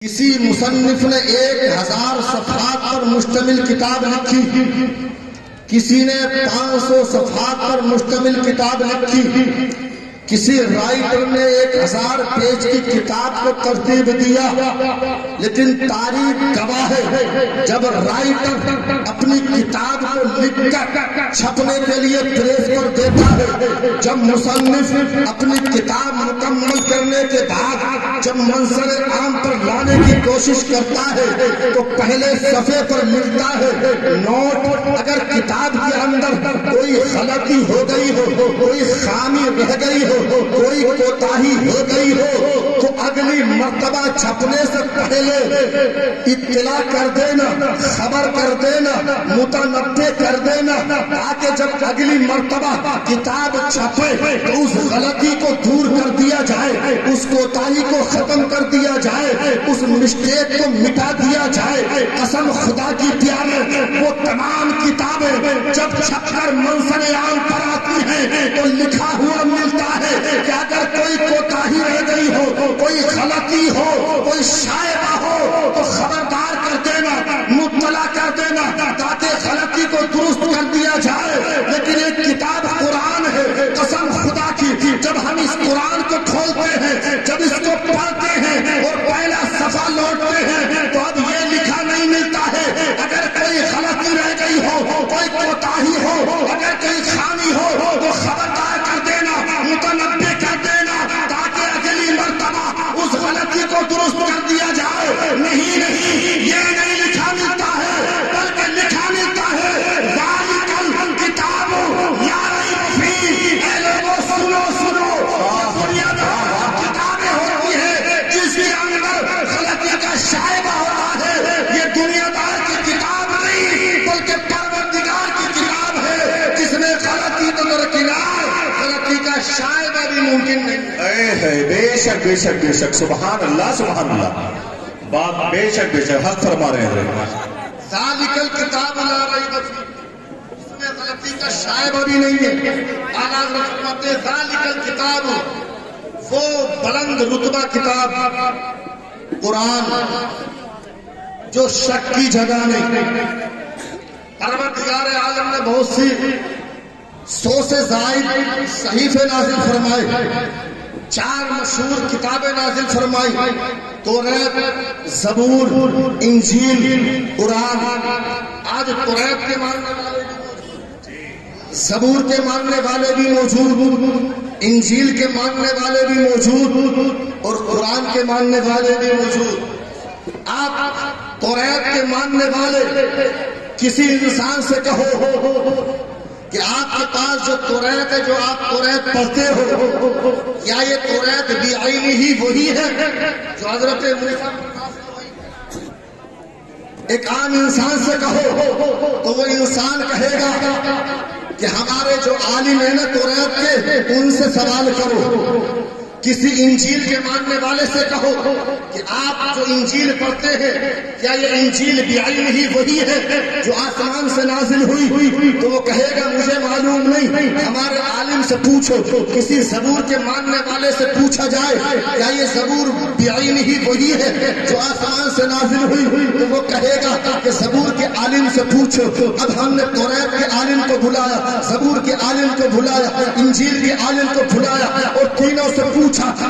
کسی مصنف نے 1000 صفحات پر مشتمل کتاب لکھی، کسی نے 500 صفحات پر مشتمل کتاب لکھی، کسی رائٹر نے 1000 پیج کی کتاب کو ترتیب دیا، لیکن تاریخ گواہ ہے جب رائٹر اپنی کتاب کو لکھ کر چھپنے کے لیے پریس پر دیتا ہے، جب مصنف اپنی کتاب مکمل کرنے کے بعد جب منظر عام پر لانے کی کوشش کرتا ہے تو پہلے صفحے پر لکھتا ہے نوٹ، اگر کتاب کے اندر کوئی غلطی ہو گئی ہو، کوئی خامی رہ گئی ہو، کوئی کوتاہی ہو گئی ہو تو اگلی مرتبہ چھپنے سے پہلے اطلاع کر دینا، خبر کر دینا، متنبہ کر دینا، تاکہ جب اگلی مرتبہ کتاب چھپے تو اس غلطی کو دور کر دیا جائے، اس کوتاہی کو ختم کر دیا جائے، اس مسٹیک کو مٹا دیا جائے۔ قسم خدا کی پیارے، وہ تمام کتابیں جب چھپ کر منظر عام پر آتی ہیں تو لکھا ہوا ملتا ہے کہ اگر کوئی کوتاہی رہ گئی ہو، کوئی غلطی ہو، کوئی شائبہ ہو تو خبردار کر دینا، مطلع کر دینا تاکہ غلطی کو درست کر دیا جائے۔ لیکن ایک کتاب قرآن ہے، قسم خدا کی جب ہم اس قرآن کو کھولتے ہیں، جب اس کو پڑھتے ہیں اور پہلا صفحہ لوٹتے ہیں تو اب یہ لکھا نہیں ملتا ہے اگر کوئی غلطی رہ گئی ہو، کوئی کوتاہی ہو، اگر کوئی خامی ہو تو خبردار کر دینا، متنبہ کر دینا تاکہ اگلی مرتبہ اس غلطی کو درست کر دیا جائے۔ نہیں یہ نہیں لکھا ملتا ہے، بلکہ لکھا ملتا ہے ذالک الکتاب لا ریب فیہ۔ اے لوگوں سنو، دنیا میں کتابیں ہوتی ہیں جس کے اندر غلطی کا شائبہ ہوتا ہے، یہ دنیا دار کی کتاب نہیں بلکہ پروردگار کی کتاب ہے جس میں غلطی تو درکنار، غلطی کا شائبہ بھی ممکن نہیں ہے۔ بے شک بے شک بے شک، سبحان اللہ سبحان اللہ، بات بے شک حق فرما رہے ہیں۔ ذالک الکتاب لا ریب فیہ، اس میں غلطی کا شائبہ بھی نہیں ہے۔ اعلیٰ رحمت ذالک الکتاب، وہ بلند رتبہ کتاب قرآن جو شک کی جگہ نہیں۔ پروردگار عالم نے بہت سی 100 سے زائد صحیفے نازل فرمائے، 4 مشہور کتابیں نازل فرمائی، توریت، زبور، انجیل، قرآن۔ آج توریت کے ماننے والے بھی موجود، زبور کے ماننے والے بھی موجود، انجیل کے ماننے والے بھی موجود اور قرآن کے ماننے والے بھی موجود۔ آپ توریت کے ماننے والے کسی انسان سے کہو کہ آپ کے پاس جو توریت ہے، جو آپ توریت پڑھتے ہو، کیا یہ توریت بعینہ ہی وہی ہے جو حضرت موسیٰ ایک عام انسان سے کہو تو وہ انسان کہے گا کہ ہمارے جو عالم ہیں نا توریت کے، ان سے سوال کرو۔ کسی انجیل کے ماننے والے سے کہو کہ آپ جو انجیل پڑھتے ہیں کیا یہ انجیل بعینہ ہی وہی ہے جو آسمان سے نازل ہوئی، تو وہ کہے گا مجھے معلوم نہیں، ہمارے عالم سے پوچھو۔ کسی زبور کے ماننے والے سے پوچھا جائے کیا یہ زبور بعینہ ہی وہی ہے جو آسمان سے نازل ہوئی، تو وہ کہے گا کہ زبور کے عالم سے پوچھو۔ اب ہم نے توریت کے عالم کو بلایا، زبور کے عالم کو بلایا، انجیل کے عالم کو بلایا اور تینوں سے پوچھا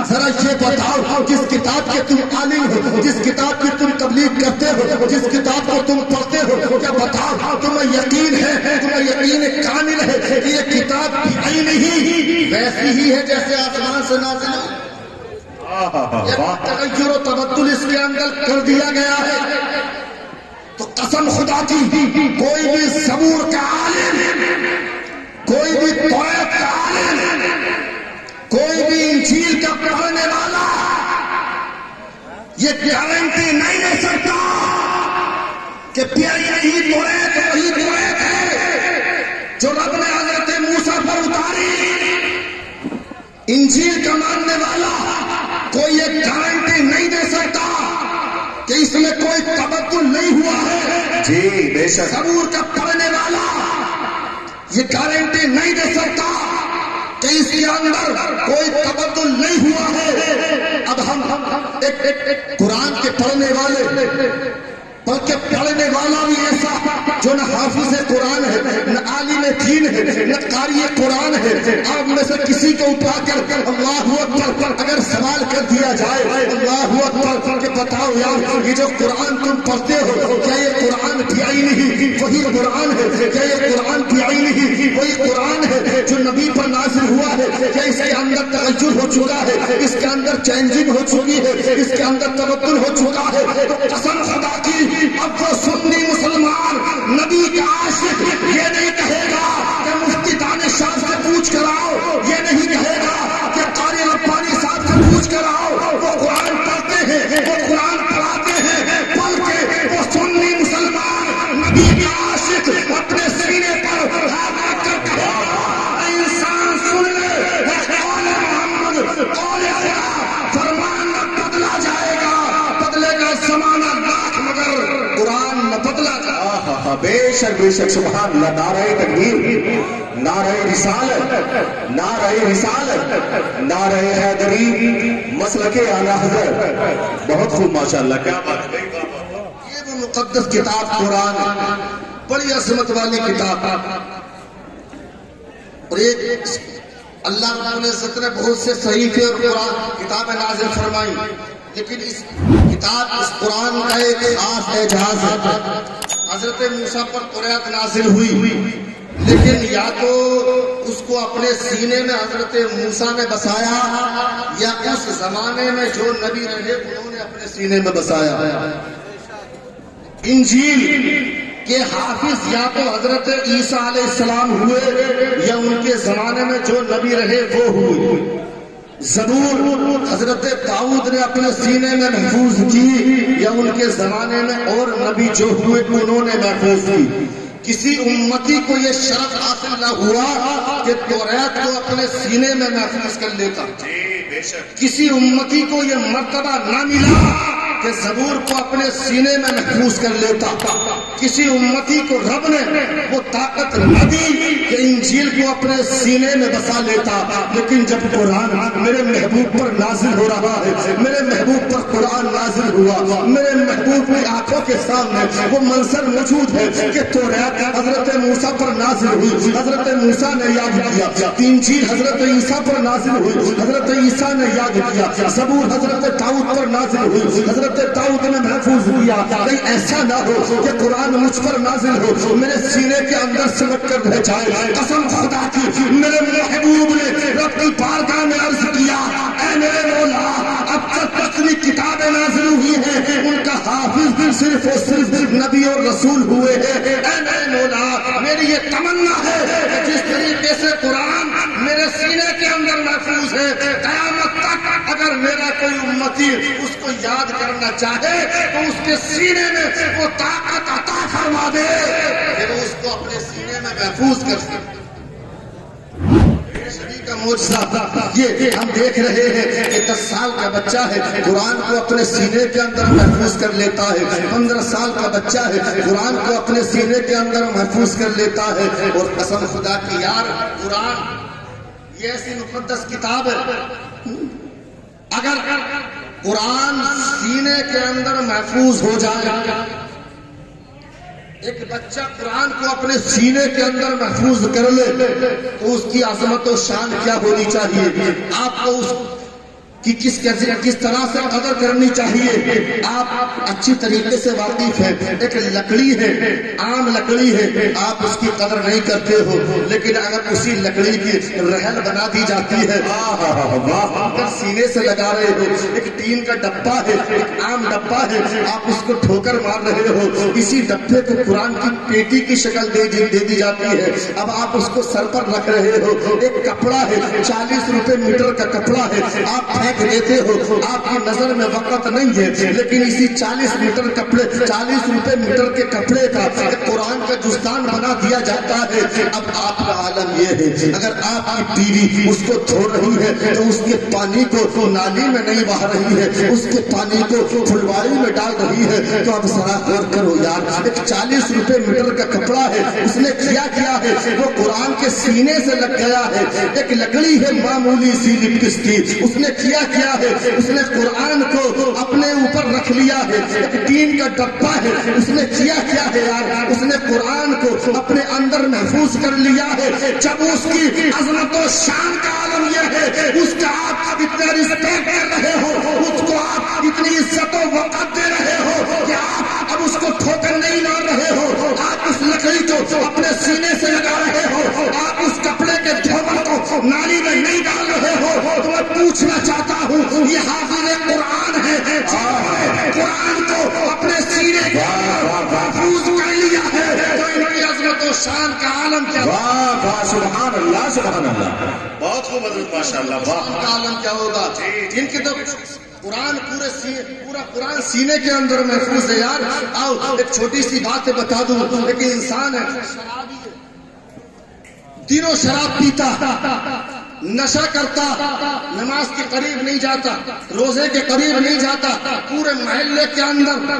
ذرا یہ بتاؤ جس کتاب کے تم عالم ہو، جس کتاب کی تم تبلیغ کرتے ہو، جس کتاب کو تم پڑھتے ہو، کیا بتاؤ تمہیں یقین ہے، تمہیں یقین کامل ہے کہ یہ کتاب بعینہ ہی ویسی ہی ہے جیسے آسمان سے نازل ہے؟ تغیر و تبدل اس کے اندر کر دیا گیا ہے؟ تو قسم خدا کی کوئی بھی زبور کا عالم، کوئی بھی توریت کا عالم، کوئی بھی انجیل کا پڑھنے والا یہ گارنٹی نہیں دے سکتا کہ یہی توریت ہے جو رب نے حضرت موسیٰ پر اتاری۔ انجیل کا ماننے والا کوئی یہ گارنٹی نہیں دے سکتا کہ اس میں کوئی تبدل نہیں ہوا ہے۔ جی بے شک۔ زبور کا پڑھنے والا یہ گارنٹی نہیں دے سکتا کہ اس کے اندر کوئی تبدل نہیں ہوا ہے۔ اب ہم ایک قرآن کے پڑھنے والے، بلکہ پڑھنے والا بھی ایسا جو نہ حافظ قرآن ہے، نہ عالم دین ہے، نہ قاری قرآن ہے، آپ میں سے کسی کو اٹھا کر اللہ اکبر اگر سوال کر دیا جائے، اللہ اکبر کہ بتاؤ یار یہ جو قرآن تم پڑھتے ہو کیا یہ قرآن بھی نہیں وہی قرآن ہے؟ کیا یہ قرآن بھی نہیں وہی قرآن ہے جو نبی پر نازل ہوا ہے؟ کیا اس کے اندر تغیر ہو چکا ہے، اس کے اندر چینجنگ ہو چکی ہے، اس کے اندر تبدل ہو چکا ہے؟ تو قسم خدا کی اب وہ سنی مسلمان نبی کا عاشق یہ نہیں کہے گا کہ مفتی دانش صاحب سے پوچھ کر آؤ، یہ نہیں کہے گا کہ قاری ربانی صاحب سے پوچھ کر آؤ، وہ قرآن پڑھتے ہیں، وہ قرآن پڑھاتے ہیں، بلکہ وہ سنی مسلمان نبی کا عاشق اپنے سینے پر ہاتھ رکھ کر کہے گا انسان سن لے قول محمد قول خدا فرمان نہ بدلا جائے گا، بدلے گا زمانہ لاکھ مگر قرآن نہ بدلا جائے گا۔ بے شک سبحان اللہ، نعرہ تکبیر، نعرہ رسالت، نعرہ رسالت، نعرہ حیدری، مسلک اعلی حضرت، بہت خوب ماشاءاللہ، کیا بات ہے۔ یہ وہ مقدس کتاب قرآن ہے، بڑی عظمت والی کتاب، اور ایک اللہ رب العزت نے بہت سے صحیفے اور قرآن کتابیں نازل فرمائی، لیکن اس کتاب اس قرآن کا ایک خاص اعجاز ہے۔ حضرت موسیٰ پر توریت نازل ہوئی، لیکن یا تو اس کو اپنے سینے میں حضرت موسیٰ نے بسایا یا اس زمانے میں جو نبی رہے انہوں نے اپنے سینے میں بسایا۔ انجیل کے حافظ یا تو حضرت عیسیٰ علیہ السلام ہوئے یا ان کے زمانے میں جو نبی رہے وہ ہوئے۔ زبور حضرت داؤد نے اپنے سینے میں محفوظ کی یا ان کے زمانے میں اور نبی جو ہوئے انہوں نے محفوظ کی۔ کسی امتی کو یہ شرف حاصل نہ ہوا کہ توریت کو اپنے سینے میں محفوظ کر لیتا، کسی امتی کو یہ مرتبہ نہ ملا کہ زبور کو اپنے سینے میں محفوظ کر لیتا، کسی امتی کو رب نے وہ طاقت نہ دی کہ انجیل کو اپنے سینے میں بسا لیتا۔ لیکن جب قرآن میرے محبوب پر نازل ہو رہا ہے، میرے محبوب پر قرآن نازل ہوا، میرے محبوب کی آنکھوں کے سامنے وہ منظر موجود ہے کہ توریت حضرت موسیٰ پر نازل ہوئی، حضرت موسیٰ نے یاد کیا، انجیل حضرت عیسیٰ پر نازل ہوئی، حضرت عیسیٰ نے یاد کیا، زبور حضرت داؤد پر نازل ہوئی، حضرت داؤد نے محفوظ کیا۔ کہیں ایسا نہ ہو کہ قرآن مجھ پر نازل ہو میرے سینے کے اندر سمٹ کر رہ جائے۔ قسم خدا کی میرے محبوب نے رب کی بارگاہ میں عرض کیا اے میرے مولا اب تک کتنی کتابیں نازل ہوئی ہیں ان کا حافظ صرف اور صرف نبی اور رسول ہوئے ہیں، اے میرے مولا میری یہ تمنا ہے کہ جس طریقے سے قرآن میرے سینے کے اندر محفوظ ہے، قیامت تک اگر میرا کوئی امتی اس کو یاد کرنا چاہے تو اس کے سینے میں وہ طاقت عطا فرما دے کہ وہ اس کو اپنے سینے میں محفوظ کر سکے۔ کا معجزہ یہ ہم دیکھ رہے ہیں کہ 10 سال کا بچہ ہے قرآن کو اپنے سینے کے اندر محفوظ کر لیتا ہے، 15 سال کا بچہ ہے قرآن کو اپنے سینے کے اندر محفوظ کر لیتا ہے۔ اور قسم خدا کی یار قرآن یہ ایسی مقدس کتاب ہے، اگر قرآن سینے کے اندر محفوظ ہو جائے، ایک بچہ قرآن کو اپنے سینے کے اندر محفوظ کر لے تو اس کی عظمت و شان کیا ہونی چاہیے، آپ کو اس کی کس طرح سے قدر کرنی چاہیے آپ اچھی طریقے سے واقف ہیں۔ ایک لکڑی ہے، عام لکڑی ہے، آپ اس کی قدر نہیں کرتے ہو، لیکن اگر اسی لکڑی کی رحل بنا دی جاتی ہے، سینے سے لگا رہے ہو، ایک ٹین کا ڈبہ ہے، ایک عام ڈبہ ہے، آپ اس کو ٹھوکر مار رہے ہو، اسی ڈبے کو قرآن کی پیٹی کی شکل دے دی جاتی ہے، اب آپ اس کو سر پر رکھ رہے ہو، ایک کپڑا ہے 40 روپے میٹر کا کپڑا ہے، آپ دیتے ہو، آپ کی نظر میں وقت نہیں ہے، لیکن اسی 40 روپے میٹر کے کپڑے کا قرآن کا جستان بنا دیا جاتا ہے۔ اب آپ کا عالم یہ ہے اگر آپ کی بیوی اس کو دھو رہی ہے تو اس کے پانی کو نالی میں نہیں بہا رہی ہے، اس کے پانی کو پھلواری میں ڈال رہی ہے، تو اب ذرا غور کرو یار یار, ایک 40 روپے میٹر کا کپڑا ہے, اس نے کیا ہے, وہ قرآن کے سینے سے لگ گیا ہے. ایک لکڑی ہے معمولی سی لپٹس کی, اس نے کیا ہے, اس نے قرآن کو اپنے اوپر رکھ لیا ہے. ایک ٹین کا ڈبہ ہے, اس نے کیا ہے یار, اس نے قرآن کو اپنے اندر محفوظ کر لیا ہے. جب اس کی عظمت و شان کا عالم یہ ہے, اس کا آپ اتنا رسپیکٹ کر رہے ہو, اس کو آپ اتنی عزت و وقت دے رہے ہو کہ آپ اب اس کو ٹھوکر نہیں مار رہے ہو, آپ اس لکڑی کو اپنے سینے سے لگا رہے ہو, آپ اس کپڑے کے دھوبر کو نالی میں نہیں ڈال رہے ہو. تو میں پوچھنا چاہتا ہوں, یہ حافظ قرآن ہے, قرآن کو اپنے سینے کے محفوظ کر لیا ہے, تو ان کی عظمت و شان کا عالم کیا ہوگا؟ سبحان اللہ, سبحان اللہ. بہت خوب حضرت, ماشاء اللہ. واہ, کا عالم کیا ہوگا؟ ان کی تو قرآن پورا قرآن سینے کے اندر محفوظ ہے یار. آؤ ایک چھوٹی سی بات بتا دوں, ایک انسان ہے دنوں شراب پیتا, نشہ کرتا, نماز کے قریب نہیں جاتا, روزے کے قریب نہیں جاتا, پورے محلے کے اندر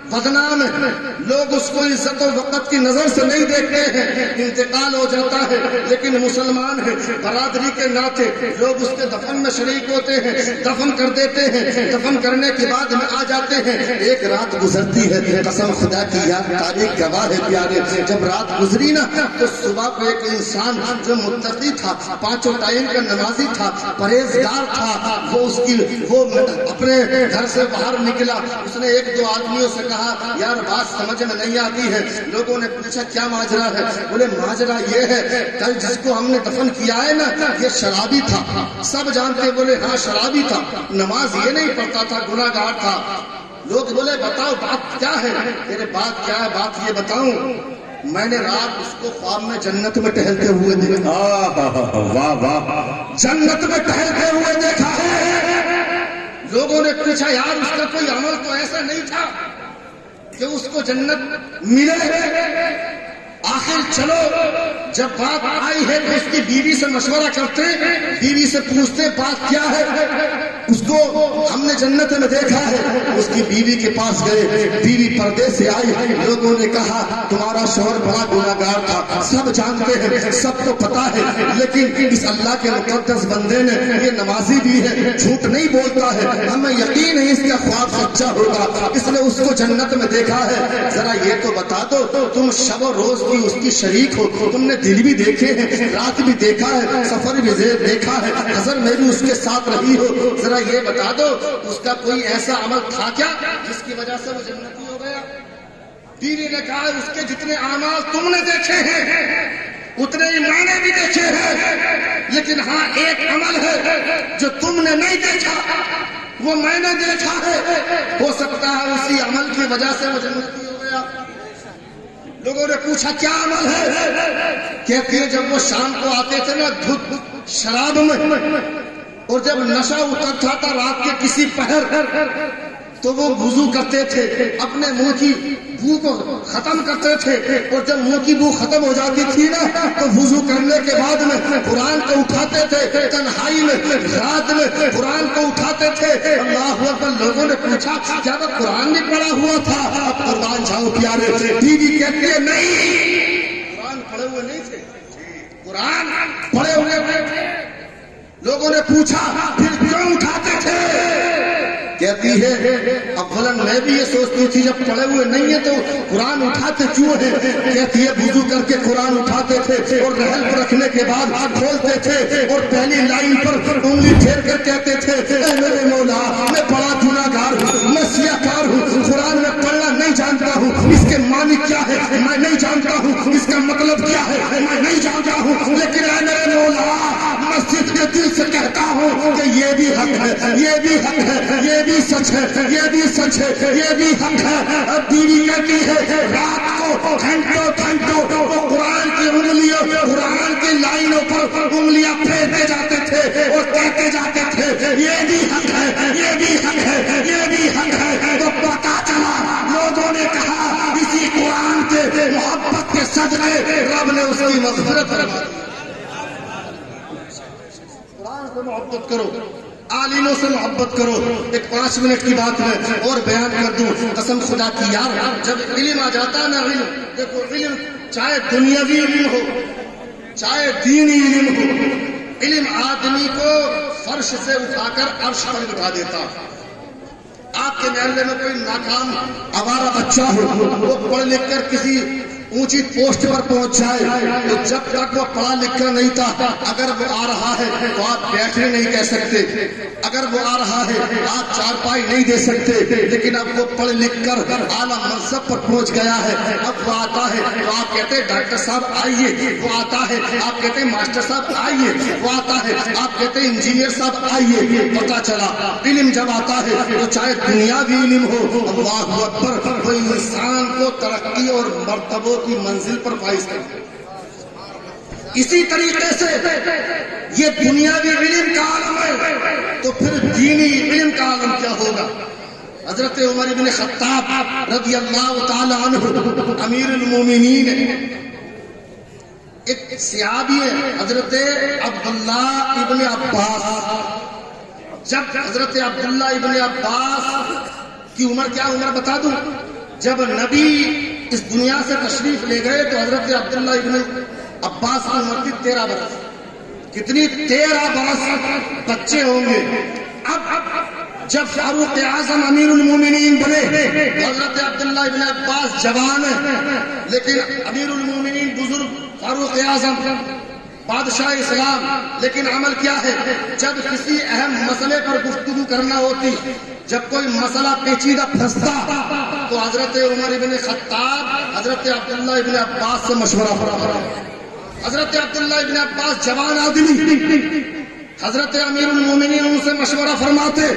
بدنام ہے, لوگ اس کو عزت و وقت کی نظر سے نہیں دیکھتے ہیں, انتقال ہو جاتا ہے لیکن مسلمان ہے, برادری کے ناطے لوگ اس کے دفن میں شریک ہوتے ہیں, دفن کر دیتے ہیں, دفن کرنے کے بعد میں آ جاتے ہیں. ایک رات گزرتی ہے, قسم خدا کی یاد تاریخ گواہ ہے پیارے, جب رات گزری نا تو صبح کو ایک انسان جو متقی تھا, 5 ٹائم کا نمازی تھا, پرہیزگار تھا, وہ اپنے گھر سے باہر نکلا. اس نے 1-2 آدمیوں سے کہا یار بات سمجھ میں نہیں آتی ہے. لوگوں نے پوچھا کیا ماجرا ہے؟ بولے ماجرا یہ ہے, کل جس کو ہم نے دفن کیا ہے نا یہ شرابی تھا. سب جانتے, بولے ہاں شرابی تھا, نماز یہ نہیں پڑھتا تھا, گناہ گار تھا. لوگ بولے بتاؤ بات کیا ہے؟ تیرے بات کیا ہے؟ بات یہ بتاؤں, میں نے رات اس کو خواب میں جنت میں ٹہلتے ہوئے دیکھا. واہ واہ, جنت میں ٹہلتے ہوئے دیکھا ہے. لوگوں نے پوچھا یار اس کا کوئی عمل تو ایسا نہیں تھا کہ اس کو جنت ملے. آخر چلو جب بات آئی ہے تو اس کی بیوی سے مشورہ کرتے, بیوی سے پوچھتے بات کیا ہے, اس کو ہم نے جنت میں دیکھا ہے. اس کی بیوی کے پاس گئے, بیوی پردے سے آئی. لوگوں نے کہا تمہارا شوہر بڑا گناہگار تھا, سب جانتے ہیں, سب کو پتا ہے, لیکن اس اللہ کے مقدس بندے نے, یہ نمازی بھی ہے, جھوٹ نہیں بولتا ہے, ہمیں یقین ہے اس کا خواب سچا ہوگا, اس نے اس کو جنت میں دیکھا ہے. ذرا یہ تو بتا دو, تم شب و روز اس کی شریک ہو, تم نے دن بھی دیکھے ہیں, رات بھی دیکھا ہے, سفر بھی دیکھا ہے, حضر میں بھی اس کے ساتھ رہی ہو. ذرا یہ بتا دو اس کا کوئی ایسا عمل تھا کیا جس کی وجہ سے وہ جنتی ہو گیا؟ بیوی نے کہا اس کے جتنے اعمال تم نے دیکھے ہیں اتنے ہی میں نے بھی دیکھے ہیں, لیکن ہاں ایک عمل ہے جو تم نے نہیں دیکھا, وہ میں نے دیکھا ہے. ہو سکتا ہے اسی عمل کی وجہ سے وہ جنتی ہو گیا. لوگوں نے پوچھا کیا عمل ہے؟ کہتے ہیں جب وہ شام کو آتے تھے نا دھت شراب میں, اور جب نشہ اترتا تھا رات کے کسی پہر, تو وہ وضو کرتے تھے, اپنے منہ کی بو کو ختم کرتے تھے, اور جب منہ کی بو ختم ہو جاتی تھی نا تو وضو کرنے کے بعد میں قرآن کو اٹھاتے تھے, تنہائی میں رات میں قرآن کو اٹھاتے تھے. اللہ اکبر. لوگوں نے پوچھا کیا وہ قرآن بھی پڑھا ہوا تھا؟ اب قربان جاؤ پیارے. بیوی کہتی ہے نہیں, قرآن پڑھے ہوئے نہیں تھے, قرآن پڑھے ہوئے تھے. لوگوں نے پوچھا پھر کیوں اٹھاتے تھے؟ کہتی ہے اولاً میں بھی یہ سوچتی تھی جب پڑھے ہوئے نہیں ہیں تو قرآن اٹھاتے کیوں ہیں؟ کہتی ہے وضو کر کے قرآن اٹھاتے تھے اور رحل پر رکھنے کے بعد کھولتے تھے اور پہلی لائن پر انگلی پھیر کر کہتے تھے اے میرے مولا میں بڑا گناہگار ہوں, میں سیاہکار ہوں, قرآن میں پڑھنا نہیں جانتا ہوں, اس کے معنی کیا ہے میں نہیں جانتا ہوں, اس کا مطلب کیا ہے میں نہیں جانتا ہوں, لیکن اے میرے مولا مسجد کے دل سے کہتا ہوں کہ یہ بھی حق ہے, یہ بھی حق ہے, یہ بھی سچ ہے, یہ بھی سچ ہے, یہ بھی حق ہے. اب بیوی کہتی ہے رات کو گھنٹوں وہ قرآن کی انگلیوں, قرآن کی لائنوں پر انگلیاں پھیرتے جاتے تھے اور کہتے جاتے تھے یہ بھی حق ہے, یہ بھی حق ہے, یہ بھی حق ہے. تو پتا چلا لوگوں نے کہا اسی قرآن کے محبت کے صدقے رب نے اس کی مغفرت فرمائی. قرآن سے محبت کرو. عالموں سے محبت کرو. ایک 5 منٹ کی بات میں اور بیان کر دوں قسم خدا کی یار, جب علم آ جاتا ہے نا, علم دیکھو, علم چاہے دنیاوی علم ہو چاہے دینی علم ہو, علم آدمی کو فرش سے اٹھا کر عرش پر بٹھا دیتا. آپ کے محلے میں کوئی ناکام آوارہ بچہ ہو, وہ پڑھ لکھ کر کسی اونچی پوسٹ پر پہنچ جائے تو جب تک وہ پڑھا لکھا نہیں تھا, اگر وہ آ رہا ہے تو آپ بیٹھنے نہیں کہہ سکتے, اگر وہ آ رہا ہے آپ چارپائی نہیں دے سکتے. لیکن اب وہ پڑھ لکھ کر اعلیٰ منصب پر پہنچ گیا ہے, اب وہ آتا ہے تو آپ کہتے ہیں ڈاکٹر صاحب آئیے, وہ آتا ہے آپ کہتے ہیں ماسٹر صاحب آئیے, وہ آتا ہے آپ کہتے ہیں انجینئر صاحب آئیے. پتہ چلا علم جب آتا ہے تو چاہے دنیاوی علم ہو, اللہ اکبر, وہ انسان کو ترقی اور مرتبوں کی منزل پر فائز کرتے. اسی طریقے سے یہ دنیاوی علم کا عالم ہے تو پھر دینی علم کا عالم کیا ہوگا. حضرت عمر بن خطاب رضی اللہ تعالی عنہ امیر المومنین, ایک صحابی ہے حضرت عبداللہ ابن عباس. جب حضرت عبداللہ ابن عباس کی عمر کیا, عمر بتا دوں, جب نبی اس دنیا سے تشریف لے گئے تو حضرت عبداللہ ابن عباس کی عمر تھی 13 برس. کتنی 13 برس بچے ہوں گے. اب جب فاروق اعظم امیر المومنین بنے تو حضرت عبداللہ ابن عباس جوان ہیں, لیکن امیر المومنین بزرگ فاروق اعظم بادشاہ اسلام. لیکن عمل کیا ہے, جب کسی اہم مسئلے پر گفتگو کرنا ہوتی, جب کوئی مسئلہ پیچیدہ پھنستا تو حضرت عمر ابن خطاب حضرت عبداللہ ابن عباس سے مشورہ فرماتے. حضرت عبداللہ ابن عباس جوان آدمی, حضرت امیر المومنین ان سے مشورہ فرماتے.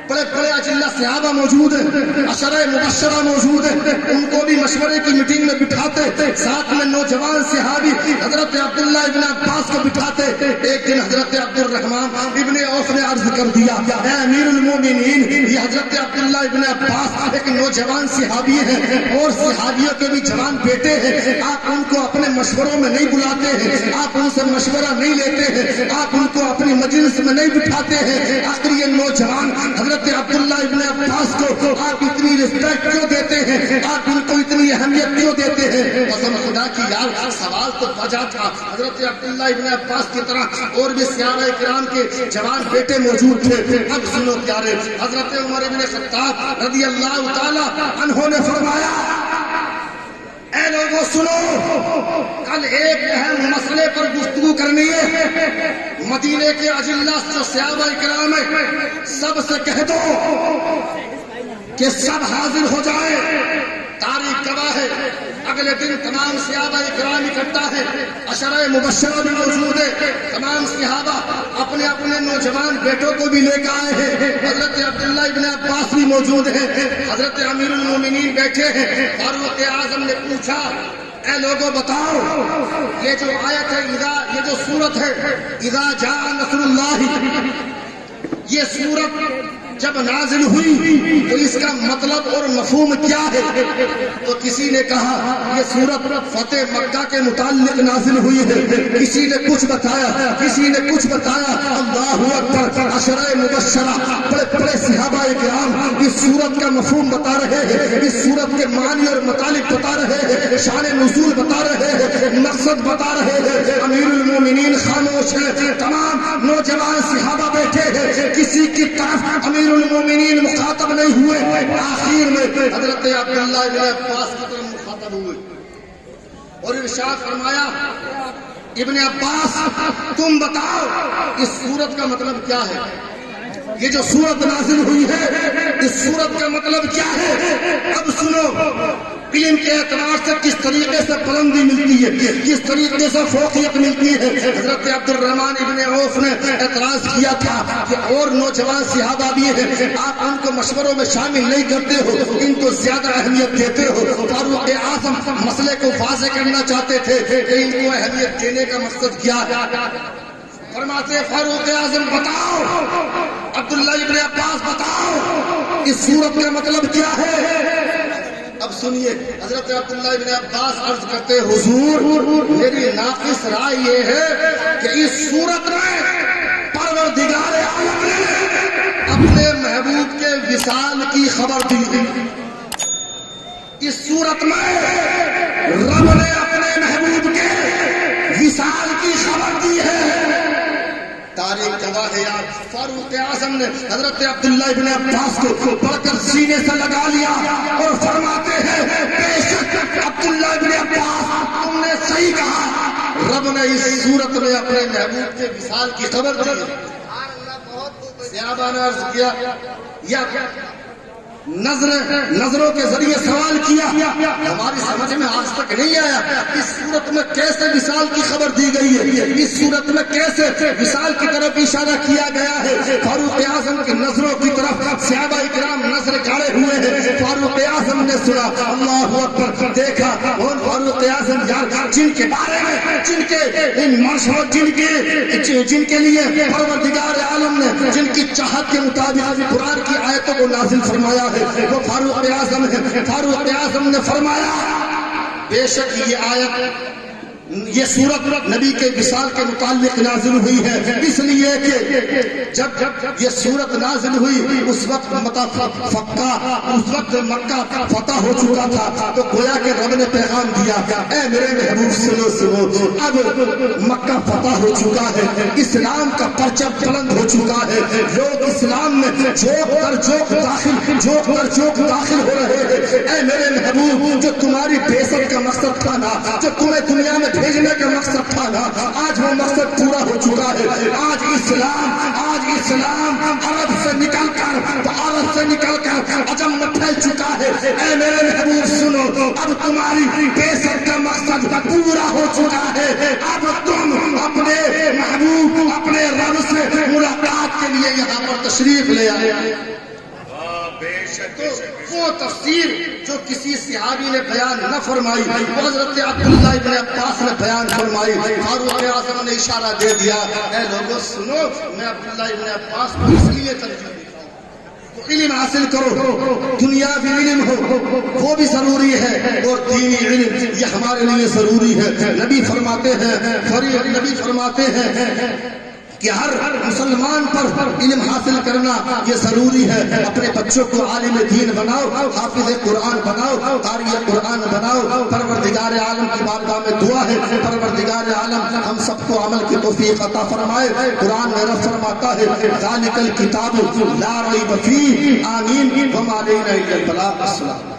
بڑے بڑے اجلہ صحابہ موجود ہیں, عشرہ مبشرہ موجود ہیں, ان کو بھی مشورے کی میٹنگ میں بٹھاتے. ساتھ میں نوجوان صحابی حضرت عبداللہ ابن عباس کو بٹھاتے. ایک دن حضرت عبد الرحمن ابن عوف نے عرض کر دیا, اے امیر المومنین, یہ حضرت عبداللہ ابن عباس ایک نوجوان صحابی ہیں اور صحابیوں کے بھی جوان بیٹے ہیں, آپ ان کو اپنے مشوروں میں نہیں بلاتے ہیں, آپ ان سے مشورہ نہیں لیتے ہیں, آپ ان کو اپنی مجلس میں نہیں بٹھاتے ہیں. آخر یہ نوجوان حضرت عبداللہ ابن عباس کو آپ اتنی رسپیکٹ کیوں دیتے ہیں, آپ ان کو اتنی اہمیت کیوں دیتے ہیں. قسم خدا کی یار, سوال تو وجہ تھا. حضرت عبداللہ ابن عباس کی طرح اور بھی صحابہ کرام کے جوان بیٹے موجود تھے. اب سنو پیارے, حضرت عمر ابن خطاب رضی اللہ تعالی عنہ نے فرمایا, اے لوگوں سنو, کل ایک اہم مسئلے پر گفتگو کرنی ہے. مدینے کے اجلہ جو صحابہ کرام ہیں سب سے کہہ دو کہ سب حاضر ہو جائے. تاریخ گواہ ہے, اگلے دن تمام صحابہ کرام اکٹھا ہے, عشرہ مبشرہ بھی موجود ہے, تمام صحابہ اپنے اپنے نوجوان بیٹوں کو بھی لے کے آئے ہیں. حضرت عبداللہ ابن عباس بھی موجود ہیں, حضرت امیر المومنین بیٹھے ہیں. فاروق اعظم نے پوچھا, اے لوگوں بتاؤ, یہ جو آیت ہے, یہ جو سورت ہے اذا جاء نصر اللہ, یہ سورت جب نازل ہوئی تو اس کا مطلب اور مفہوم کیا ہے. تو کسی نے کہا یہ سورت فتح مکہ کے متعلق نازل ہوئی ہے, کسی نے کچھ بتایا, کسی نے کچھ بتایا. اللہ اکبر, عشرہ مبشرہ بڑے بڑے صحابہ کرام اس سورت کا مفہوم بتا رہے ہیں, اس سورت کے معنی اور مطالب بتا رہے ہیں, شان نزول بتا رہے ہیں, مقصد بتا رہے ہیں. امیر المومنین خاموش ہیں, تمام نوجوان صحابہ بیٹھے ہیں, کسی کی طرف امیر المومنین مخاطب نہیں ہوئے. آخر میں حضرت عبداللہ ابن عباس کی طرف مخاطب ہوئے اور ارشاد فرمایا, ابن عباس تم بتاؤ اس سورت کا مطلب کیا ہے. یہ جو سورت نازل ہوئی ہے اس سورت کا مطلب کیا ہے. اب سنو, علم کے اعتبار سے کس طریقے سے بلندی ملتی ہے, کس طریقے سے فوقیت ملتی ہے. حضرت عبد الرحمن ابن عوف نے اعتراض کیا تھا کہ اور نوجوان صحابہ بھی ہیں, آپ ان کو مشوروں میں شامل نہیں کرتے ہو, ان کو زیادہ اہمیت دیتے ہو. فاروق اعظم مسئلے کو واضح کرنا چاہتے تھے کہ ان کو اہمیت دینے کا مقصد کیا ہے. فرماتے فاروق اعظم بتاؤ, عبداللہ ابن عباس بتاؤ اس سورت کا مطلب کیا ہے. اب سنیے, حضرت عبداللہ ابن عباس عرض کرتے, حضور میری ناقص رائے یہ ہے کہ اس سورت میں پروردگار عالم محبوب کے وصال کی خبر دی گئی۔ اس صورت میں رب نے اپنے محبوب کے وصال کی خبر دی ہے۔ تاریخ گواہ ہے، فاروق اعظم نے حضرت عبداللہ ابن عباس کو پڑھ کر سینے سے لگا لیا اور فرماتے ہیں بے شک عبداللہ ابن عباس تم نے صحیح کہا، رب نے اس صورت میں اپنے محبوب کے وصال کی خبر دی۔ صحابہ نے عرض کیا یا نظروں کے ذریعے سوال کیا، ہماری سمجھ میں آج تک نہیں آیا اس صورت میں کیسے وصال کی خبر دی گئی ہے، اس صورت میں کیسے وصال کی طرف اشارہ کیا گیا ہے۔ فاروق اعظم کی نظروں کی طرف صحابہ کرام نظر گاڑے ہوئے ہیں۔ فاروق اعظم نے سنا، اللہ اکبر، دیکھا اور فاروق اعظم یار جن کے بارے میں جن کے لیے پروردگار عالم نے جن کی چاہت کے مطابق قرآن کی آیتوں کو نازل فرمایا ہے وہ فاروق اعظم ہے۔ فاروق اعظم نے فرمایا بے شک یہ آیت یہ سورت نبی کے وصال کے متعلق نازل ہوئی ہے، اس لیے کہ جب یہ سورت نازل ہوئی اس وقت مکہ فتح ہو چکا تھا، تو گویا کہ رب نے پیغام دیا اے میرے محبوب سنو، اب مکہ فتح ہو چکا ہے، اسلام کا پرچم بلند ہو چکا ہے، لوگ اسلام میں جوک در جوک داخل ہو رہے ہیں۔ اے میرے محبوب جو تمہاری بعثت کا مقصد تھا نا، جو تمہیں دنیا میں بھیجنے کا مقصد تھا نا، آج وہ مقصد پورا ہو چکا ہے۔ آج اسلام عرب سے نکل کر عجم میں پھیل چکا ہے۔ اے میرے محبوب سنو، اب تمہاری بعثت کا مقصد پورا ہو چکا ہے، اب تم اپنے محبوب اپنے رب سے ملاقات کے لیے یہاں پر تشریف لے آئے۔ وہ تفسیر جو کسی صحابی نے بیان نہ فرمائی وہ حضرت عبداللہ ابن عباس نے بیان فرمائی۔ فاروق اعظم نے اشارہ دے دیا اے لوگوں سنو، میں عبداللہ ابن عباس کو اس لیے ترجیح دیتا ہوں تو علم حاصل کرو، دنیاوی علم ہو وہ بھی ضروری ہے اور دینی علم یہ ہمارے لیے ضروری ہے۔ نبی فرماتے ہیں کہ ہر مسلمان پر علم حاصل کرنا یہ ضروری ہے۔ اپنے بچوں کو عالم دین بناؤ، حافظ قرآن بناؤ، قاری قرآن بناؤ۔ پروردگار عالم کی بارگاہ میں دعا ہے پروردگار عالم ہم سب کو عمل کی توفیق عطا فرمائے۔ قرآن میں رب فرماتا ہے ذالک الکتاب لا ریب فیہ، آمین، وما علینا الا البلاغ۔ السلام۔